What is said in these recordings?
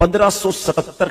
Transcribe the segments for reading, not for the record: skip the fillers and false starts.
1577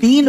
3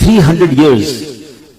300 years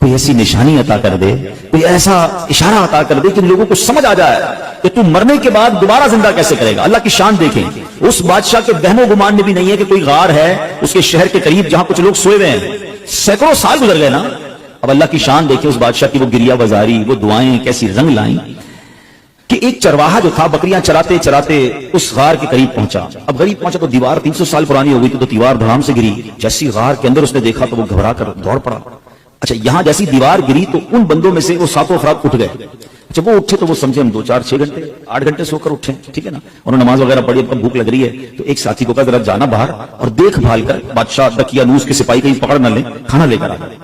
کوئی ایسی نشانی عطا کر دے, کوئی ایسا اشارہ عطا کر دے کہ لوگوں کو سمجھ آ جائے کہ تو مرنے کے بعد دوبارہ زندہ کیسے کرے گا. اللہ کی شان دیکھیں, اس بادشاہ کے وہم و گمان میں بھی نہیں ہے کہ کوئی غار ہے اس کے شہر کے قریب جہاں کچھ لوگ سوئے ہوئے ہیں, سینکڑوں سال گزر گئے نا. اب اللہ کی شان دیکھیں اس بادشاہ کی, وہ گریہ بازاری, وہ دعائیں کیسی رنگ لائیں کہ ایک چرواہا جو تھا بکریاں چراتے چراتے اس غار کے قریب پہنچا. اب قریب پہنچا تو دیوار 300 سال پرانی ہو گئی تو دیوار دھڑام سے گری. جیسی غار کے اندر اس نے دیکھا تو وہ گھبرا کر دوڑ پڑا. اچھا یہاں جیسی دیوار گری تو ان بندوں میں سے وہ 7 افراد اٹھ گئے. اچھا وہ اٹھے تو وہ سمجھے ہم 2 4 6 گھنٹے 8 گھنٹے سو کر اٹھے, ٹھیک ہے نا, انہوں نے نماز وغیرہ پڑھی, بھوک لگ رہی ہے تو ایک ساتھی کو کہا ذرا جانا باہر اور دیکھ بھال کر بادشاہ دقیانوس کے سپاہی کہیں پکڑ نہ لیں, کھانا لے کر آ جائے.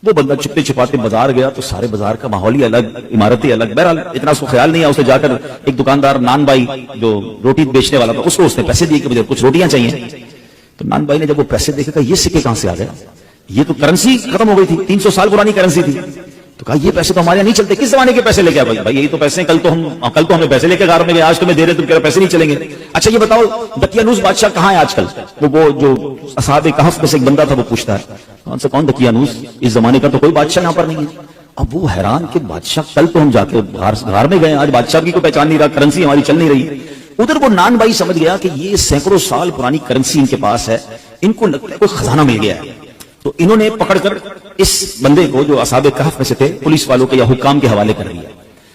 وہ بندہ چھپتے چھپاتے بازار گیا تو سارے بازار کا ماحول ہی الگ, عمارتیں الگ. بہرحال اتنا اس کو خیال نہیں آیا, اسے جا کر ایک دکاندار نان بھائی جو روٹی بیچنے والا تھا اس کو اس نے پیسے دیے کہ مجھے کچھ روٹیاں چاہیے. تو نان بھائی نے جب وہ پیسے دیکھے کہا یہ سکے کہاں سے آ گئے, یہ تو کرنسی ختم ہو گئی تھی, 300 سال پرانی کرنسی تھی. تو کہا یہ پیسے تو ہمارے یہاں نہیں چلتے, کس زمانے کے پیسے لے کے آئے؟ بھائی یہی تو پیسے ہیں, کل تو ہم نے پیسے لے کے غار میں گئے, آج تمہیں دے رہے تم کہہ رہے پیسے نہیں چلیں گے. اچھا یہ بتاؤ دقیانوس بادشاہ کہاں ہے آج کل؟ وہ جو اصحاب کہف میں سے ایک بندہ تھا وہ پوچھتا ہے کون دقیانوس, اس زمانے کا تو کوئی بادشاہ یہاں پر نہیں ہے. اب وہ حیران کہ بادشاہ کل تو ہم جا کے غار میں گئے, آج بادشاہ کی کوئی پہچان نہیں رہا, کرنسی ہماری چل نہیں رہی. ادھر وہ نان بھائی سمجھ گیا کہ یہ سینکڑوں سال پرانی کرنسی ان کے پاس ہے, ان کو لگتا ہے کوئی خزانہ مل گیا ہے. تو انہوں نے پکڑ کر اس بندے کو جو اصحاب کہف میں سے تھے پولیس والوں کے یا حکام کے حوالے کر دیا.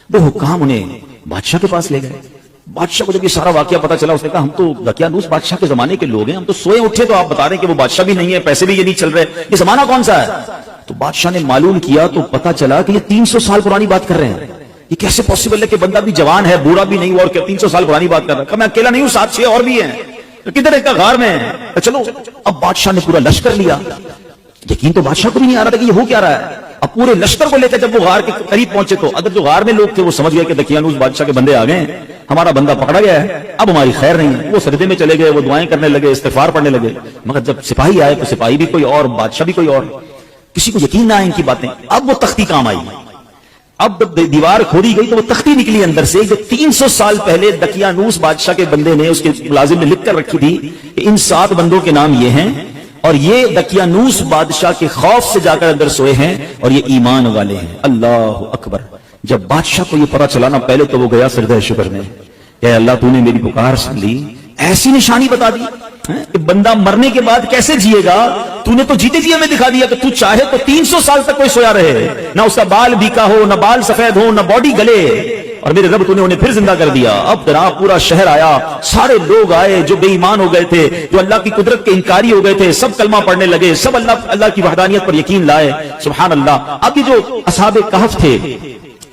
وہ حکام انہیں بادشاہ کے پاس لے گئے. بادشاہ کو جب یہ سارا واقعہ پتا چلا اس نے کہا ہم تو دقیانوس بادشاہ کے زمانے کے لوگ ہیں, ہم تو سوئے اٹھے تو آپ بتا رہے ہیں کہ وہ بادشاہ بھی نہیں ہے, پیسے بھی یہ نہیں چل رہے, یہ زمانہ کون سا ہے؟ تو بادشاہ نے معلوم کیا تو پتا چلا کہ یہ 300 سال پرانی بات کر رہے ہیں. یہ کیسے پاسبل ہے کہ بندہ بھی جوان ہے, بوڑھا بھی نہیں, اور 300 سال پرانی بات کر رہا ہے. میں اکیلا نہیں ہوں, 7 6 اور بھی ہیں, کدھر ایک غار میں ہے. چلو اب بادشاہ نے پورا لشکر لیا. یقین تو بادشاہ کو بھی نہیں آ رہا تھا کہ یہ ہو کیا رہا ہے. اب پورے لشکر کو لے کر جب وہ غار کے قریب پہنچے تو اگر جو غار میں لوگ تھے وہ سمجھ گئے کہ دقیانوس بادشاہ کے بندے آ گئے ہیں, ہمارا بندہ پکڑا گیا ہے, اب ہماری خیر نہیں ہے. وہ سجدے میں چلے گئے, وہ دعائیں کرنے لگے, استغفار پڑھنے لگے. مگر جب سپاہی آئے تو سپاہی بھی کوئی اور, بادشاہ بھی کوئی اور, کسی کو یقین نہ آئے ان کی باتیں. اب وہ تختی کام آئی. اب جب دیوار کھولی گئی تو وہ تختی نکلی اندر سے جو 300 سال پہلے دقیانوس بادشاہ کے بندے نے اس کے ملازم نے لکھ کر رکھی تھی کہ ان 7 بندوں کے نام یہ ہیں اور یہ دقیانوس بادشاہ کے خوف سے جا کر اندر سوئے ہیں اور یہ ایمان والے ہیں. اللہ اکبر. جب بادشاہ کو یہ پتہ چلا نا پہلے تو وہ گیا سجدہ شکر میں, اے اللہ تو نے میری پکار سن لی, ایسی نشانی بتا دی کہ بندہ مرنے کے بعد کیسے جیے گا. تو نے تو جیتے جی ہمیں دکھا دیا کہ تو چاہے تو 300 سال تک کوئی سویا رہے, نہ اس کا بال بیکا ہو, نہ بال سفید ہو, نہ باڈی گلے, اور میرے رب تو نے انہیں پھر زندہ کر دیا. اب ذرا پورا شہر آیا, سارے لوگ آئے جو بے ایمان ہو گئے تھے, جو اللہ کی قدرت کے انکاری ہو گئے تھے, سب کلمہ پڑھنے لگے, سب اللہ کی وحدانیت پر یقین لائے. سبحان اللہ. اب یہ جو اصحاب کہف تھے,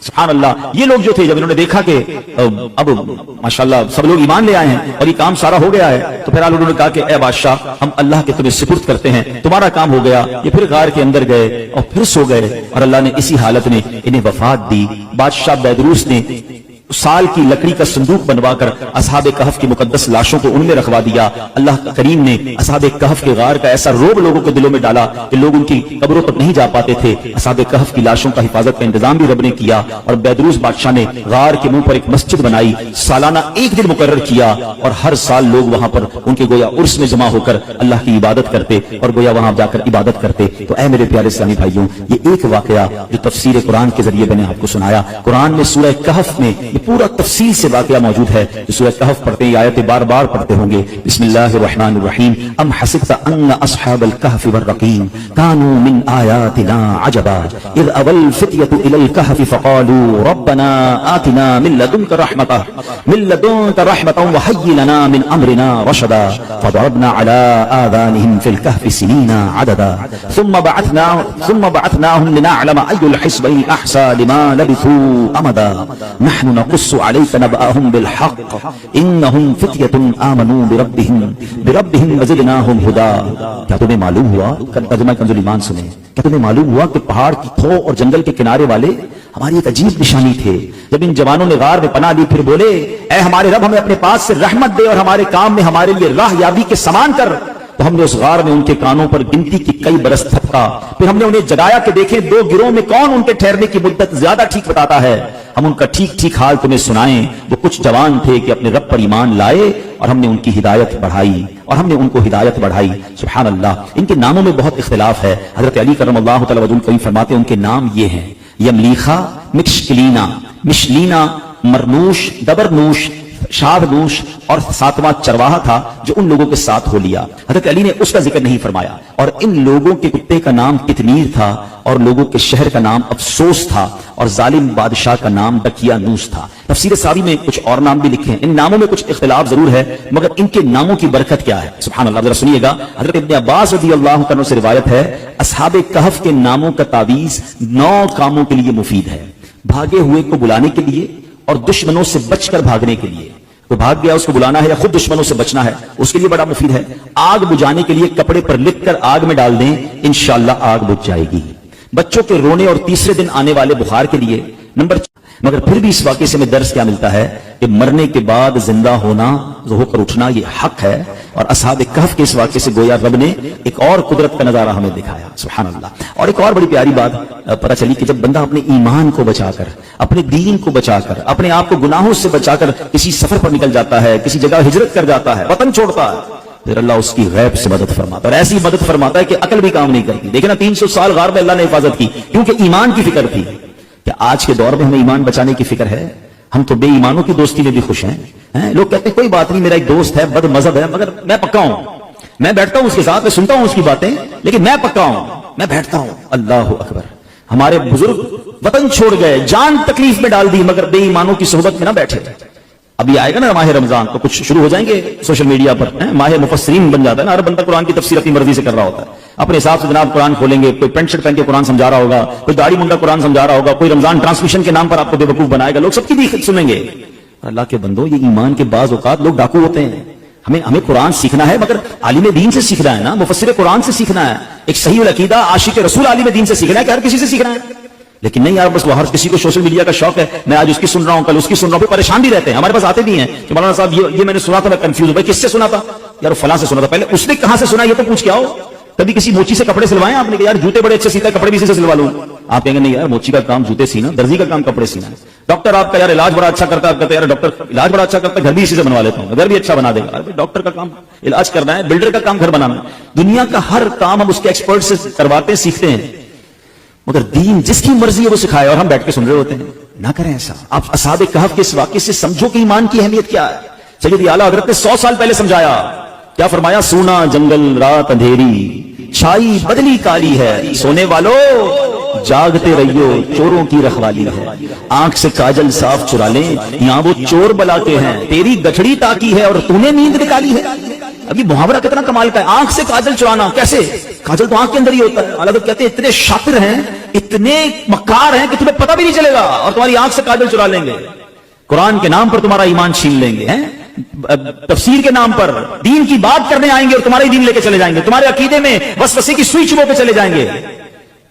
سبحان اللہ, یہ لوگ جو تھے جب انہوں نے دیکھا کہ اب ماشاءاللہ سب لوگ ایمان لے آئے ہیں اور یہ کام سارا ہو گیا ہے, تو پھر انہوں نے کہا کہ اے بادشاہ ہم اللہ کے تمہیں سپرد کرتے ہیں, تمہارا کام ہو گیا. یہ پھر غار کے اندر گئے اور پھر سو گئے اور اللہ نے اسی حالت میں انہیں وفات دی. بادشاہ بیدروس نے سال کی لکڑی کا صندوق بنوا کر اصحاب کہف کی مقدس لاشوں کو ان میں رکھوا دیا. اللہ کریم نے اصحاب کہف کے غار کا ایسا روب لوگوں کے دلوں میں ڈالا کہ لوگ ان کی قبروں تک نہیں جا پاتے تھے. اصحاب کہف کی لاشوں کا حفاظت کا انتظام بھی رب نے کیا اور بیدروس بادشاہ نے غار کے منہ پر ایک مسجد بنائی. سالانہ ایک دن مقرر کیا اور ہر سال لوگ وہاں پر ان کے گویا عرس میں جمع ہو کر اللہ کی عبادت کرتے اور گویا وہاں جا کر عبادت کرتے. تو اے میرے پیارے اسلامی بھائیوں, یہ ایک واقعہ جو تفسیر قرآن کے ذریعے میں نے آپ کو سنایا. قرآن میں سورہ کہف میں یہ پورا تفصیل سے واقعہ موجود ہے. سورہ کہف پڑھتے ہیں, آیتیں بار بار پڑھتے ہوں گے. بسم اللہ الرحمن الرحیم. ام حسبت ان اصحاب الكهف والرقیم كانوا من آیاتنا عجبا اذ اوى الفتية الى الكهف فقالوا ربنا آتنا من لدنك رحمة وهيئ لنا من امرنا رشدا فضربنا على آذانهم في الكهف سنين عددا ثم بعثناهم لنعلم اي الحزبين احصى لما لبثوا امدا نحن نقص عليك نبأهم بالحق انهم فتية آمنوا بربهم وزدناهم هدى. کیا تمہیں معلوم ہوا, ترجمہ کنز ایمان سنیں, کیا تمہیں معلوم ہوا کہ پہاڑ کی تھو اور جنگل کے کنارے والے ہماری ایک عجیب نشانی تھے. جب ان جوانوں نے غار میں پناہ لی پھر بولے اے ہمارے رب ہمیں اپنے پاس سے رحمت دے اور ہمارے کام میں ہمارے لیے راہ یابی کے سامان کر. تو ہم نے اس غار میں ان کے کانوں پر گنتی کی کئی برس تھپکا. پھر ہم نے انہیں جگایا کہ دیکھیں 2 گروہ میں کون ان کے ٹھہرنے کی مدت زیادہ ٹھیک بتاتا ہے. ہم ان کا ٹھیک ٹھیک حال تمہیں سنائیں. وہ کچھ جوان تھے کہ اپنے رب پر ایمان لائے اور ہم نے ان کی ہدایت بڑھائی. اور ہم نے ان کو ہدایت بڑھائی. سبحان اللہ. ان کے ناموں میں بہت اختلاف ہے. حضرت علی کرم اللہ تعالی وجہ کریم فرماتے ہیں ان کے نام یہ ہیں: یملیخا، مکشکلینا، مشلینا، مرنوش، دبرنوش، شادنوش، اور ساتواں چرواہا تھا جو ان لوگوں کے ساتھ ہو لیا. حضرت علی نے اس کا ذکر نہیں فرمایا. اور ان لوگوں کے کتے کا نام کتمیر تھا، اور لوگوں کے شہر کا نام افسوس تھا، اور ظالم بادشاہ کا نام دقیانوس تھا. تفسیر ساوی میں کچھ اور نام بھی لکھے ہیں. ان ناموں میں کچھ اختلاف ضرور ہے، مگر ان کے ناموں کی برکت کیا ہے. سبحان اللہ. ذرا سنیے گا. حضرت ابن عباس رضی اللہ عنہ سے روایت ہے، اصحاب کہف کے ناموں کا تعویذ 9 کاموں کے لیے مفید ہے: بھاگے ہوئے کو بلانے کے لیے، اور دشمنوں سے بچ کر بھاگنے کے لیے. وہ بھاگ گیا اس کو بلانا ہے، یا خود دشمنوں سے بچنا ہے، اس کے لیے بڑا مفید ہے. آگ بجھانے کے لیے کپڑے پر لکھ کر آگ میں ڈال دیں، انشاءاللہ آگ بجھ جائے گی. بچوں کے رونے اور تیسرے دن آنے والے بخار کے لیے. مگر پھر بھی اس واقعے سے ہمیں درس کیا ملتا ہے کہ مرنے کے بعد زندہ ہونا، ہو کر اٹھنا، یہ حق ہے. اور اصحاب کہف کے اس واقعے سے گویا رب نے ایک اور قدرت کا نظارہ ہمیں دکھایا. سبحان اللہ. اور ایک اور بڑی پیاری بات پتہ چلی کہ جب بندہ اپنے ایمان کو بچا کر، اپنے دین کو بچا کر، اپنے آپ کو گناہوں سے بچا کر کسی سفر پر نکل جاتا ہے، کسی جگہ ہجرت کر جاتا ہے، وطن چھوڑتا ہے، پھر اللہ اس کی غیب سے مدد فرماتا ہے. اور ایسی مدد فرماتا ہے کہ عقل بھی کام نہیں کرتی. دیکھنا 300 سال غار میں اللہ نے حفاظت کی، کیونکہ ایمان کی فکر تھی. کہ آج کے دور میں ہمیں ایمان بچانے کی فکر ہے؟ ہم تو بے ایمانوں کی دوستی میں بھی خوش ہیں. لوگ کہتے ہیں کوئی بات نہیں، میرا ایک دوست ہے، بد مذہب ہے، مگر میں پکا ہوں، میں بیٹھتا ہوں اس کے ساتھ، میں سنتا ہوں اس کی باتیں، لیکن میں پکا ہوں، میں بیٹھتا ہوں. اللہ اکبر. ہمارے بزرگ وطن چھوڑ گئے، جان تکلیف میں ڈال دی، مگر بے ایمانوں کی صحبت میں نہ بیٹھے. ابھی آئے گا نا ماہ رمضان، تو کچھ شروع ہو جائیں گے سوشل میڈیا پر، ماہ مفسرین بن جاتا ہے نا. ہر بندہ قرآن کی تفسیر اپنی مرضی سے کر رہا ہوتا ہے، اپنے حساب سے جناب قرآن کھولیں گے. کوئی پینٹ شرٹ پہن کے قرآن سمجھا رہا ہوگا، کوئی داڑھی منڈا قرآن سمجھا رہا ہوگا، کوئی رمضان ٹرانسمیشن کے نام پر آپ کو بے وقوف بنائے گا. لوگ سب کی بھی سنیں گے. اللہ کے بندو، یہ ایمان کے بعض اوقات لوگ ڈاکو ہوتے ہیں. ہمیں قرآن سیکھنا ہے، مگر عالم دین سے سیکھنا ہے نا، مفسر قرآن سے سیکھنا ہے. ایک صحیح العقیدہ عاشق رسول عالم دین سے سیکھنا ہے، کہ ہر کسی سے سیکھنا ہے. لیکن نہیں یار، بس وہ ہر کسی کو سوشل میڈیا کا شوق ہے، میں آج اس کی سن رہا ہوں، کل اس کی سن رہا ہوں. پریشان بھی رہتے ہیں. ہمارے پاس آتے بھی ہیں کہ مولانا صاحب یہ میں نے سنا تھا، میں کنفیوز ہوں. بھائی کس سے سنا تھا؟ یار فلاں سے سنا تھا. پہلے اس نے کہاں سے سنا یہ تو پوچھ کے آؤ. کبھی کسی موچی سے کپڑے سلوائے آپ نے کہ یار جوتے بڑے اچھے سیتا ہے، کپڑے بھی اسی سے سلوا لوں؟ آپ کہیں گے نہیں یار، موچی کا کام جوتے سینا، درزی کا کام کپڑے سینا ہے. ڈاکٹر آپ کا یار علاج بڑا اچھا کرتا ہے، آپ کہتے ہیں یار ڈاکٹر علاج بڑا اچھا کرتا ہے، گھر بھی اسی سے بنوا لیتا ہوں، گھر بھی اچھا بنا دے گا. ڈاکٹر کا کام علاج کرنا ہے، بلڈر کا کام گھر بنانا ہے. دنیا کا ہر کام ہم اس کے ایکسپرٹ سے کرواتے ہیں، سیکھتے ہیں. مگر دین جس کی مرضی ہے وہ سکھائے، اور ہم بیٹھ کے سن رہے ہوتے ہیں. نہ کریں ایسا. آپ اصحاب کہف کے اس واقعے سے سمجھو کہ ایمان کی اہمیت کیا ہے. سید اعلیٰ حضرت نے 100 سال پہلے سمجھایا. کیا فرمایا؟ سونا جنگل رات اندھیری، چھائی بدلی کالی ہے، سونے والو جاگتے رہیو، چوروں کی رکھوالی ہے. آنکھ سے کاجل صاف چرا لیں، یہاں وہ چور بلا کے ہیں، تیری گٹھڑی تاکی ہے اور تو نے نیند نکالی ہے. اب یہ محاورہ کتنا کمال کا ہے. آنکھ سے کاجل چرانا کیسے؟ کاجل تو آنکھ کے اندر ہی ہوتا ہے. اللہ کہتے ہیں اتنے شاطر ہیں، اتنے مکار ہیں کہ تمہیں پتہ بھی نہیں چلے گا، اور تمہاری آنکھ سے کاجل چرا لیں گے. قرآن کے نام پر تمہارا ایمان چھین لیں گے، تفسیر کے نام پر دین کی بات کرنے آئیں گے اور تمہارے دین لے کے چلے جائیں گے، تمہارے عقیدے میں وسوسے کی سوئی چبو پہ چلے جائیں گے.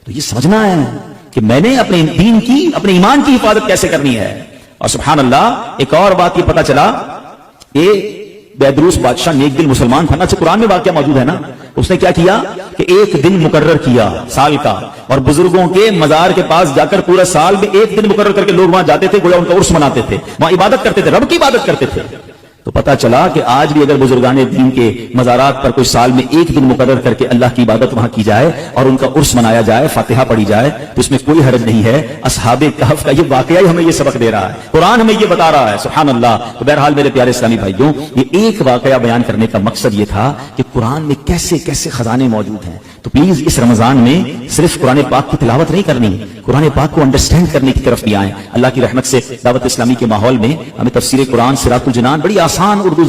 تو یہ سمجھنا ہے کہ میں نے اپنے دین کی، اپنے ایمان کی حفاظت کیسے کرنی ہے. اور سبحان اللہ، ایک اور بات یہ پتا چلا، یہ بیدروس بادشاہ نیک دل مسلمان تھا نا. اچھا قرآن میں واقعہ موجود ہے نا. اس نے کیا کیا کہ ایک دن مقرر کیا سال کا، اور بزرگوں کے مزار کے پاس جا کر پورا سال میں ایک دن مقرر کر کے لوگ وہاں جاتے تھے، گویا ان کا عرس مناتے تھے، وہاں عبادت کرتے تھے، رب کی عبادت کرتے تھے. تو پتا چلا کہ آج بھی اگر بزرگان دین کے مزارات پر کوئی سال میں ایک دن مقرر کر کے اللہ کی عبادت وہاں کی جائے اور ان کا عرس منایا جائے، فاتحہ پڑھی جائے، تو اس میں کوئی حرج نہیں ہے. اصحاب کہف کا یہ واقعہ ہی ہمیں یہ سبق دے رہا ہے، قرآن ہمیں یہ بتا رہا ہے. سبحان اللہ. تو بہرحال میرے پیارے اسلامی بھائیوں، یہ ایک واقعہ بیان کرنے کا مقصد یہ تھا کہ قرآن میں کیسے کیسے خزانے موجود ہیں. تو پلیز اس رمضان میں صرف قرآن پاک کی تلاوت نہیں کرنی، قرآن پاک کو انڈرسٹینڈ کرنے کی طرف بھی آئیں. اللہ کی رحمت سے دعوت اسلامی کے ماحول میں ہمیں تفسیر قرآن صراط الجنان بڑی آسان اردو